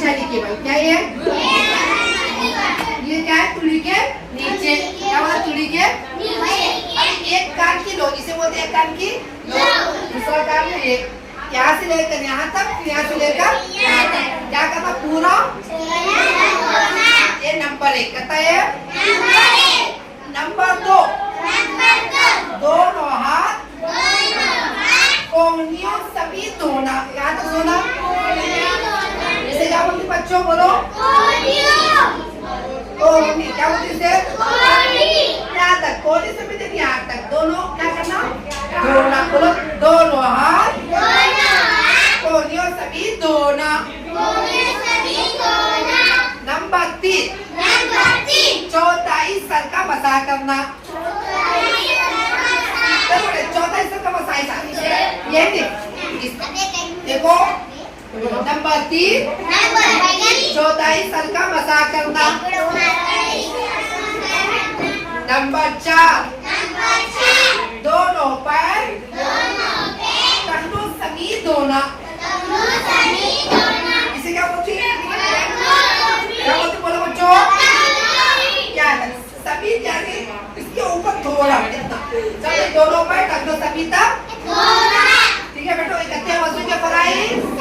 वैशाली के बल। क्या ये क्या है? तुली के नीचे। क्या बोला? तुली के नीचे। अब एक कान की लो, इसे बोलते हैं एक कान की लो। दूसरा कान में एक, यहाँ से लेकर यहाँ तक, यहाँ से लेकर यहाँ तक। क्या करना? पूरा ये नंबर 1 कहता है। नंबर 2 दोनों हाथ कोहनियों सभी धोना। यहाँ तक धोना। जैसे क्या बोलती बच्चों? बोलो कोहनी। क्या बोलती इसे? यहाँ तक कोहनी से भी देखिए यहाँ तक दोनों क्या करना? धोना। बोलो दोनों हाथ कोहनियों सभी धोना। नंबर 3 चौथाई सर का मसा करना। चौथाई सर का मसा ये देखो। नंबर 3 चौथाई सर का मसा करना। नंबर 4 दोनों पैर टखनों सभी धोना। इसे क्या बोलती है? क्या बोलते? बोलो बच्चों। क्या सभी क्या है? इसके ऊपर थोड़ा सभी दोनों पैर टखनों सभी तक। ठीक है बेटो, इकट्ठे वजू के फराइज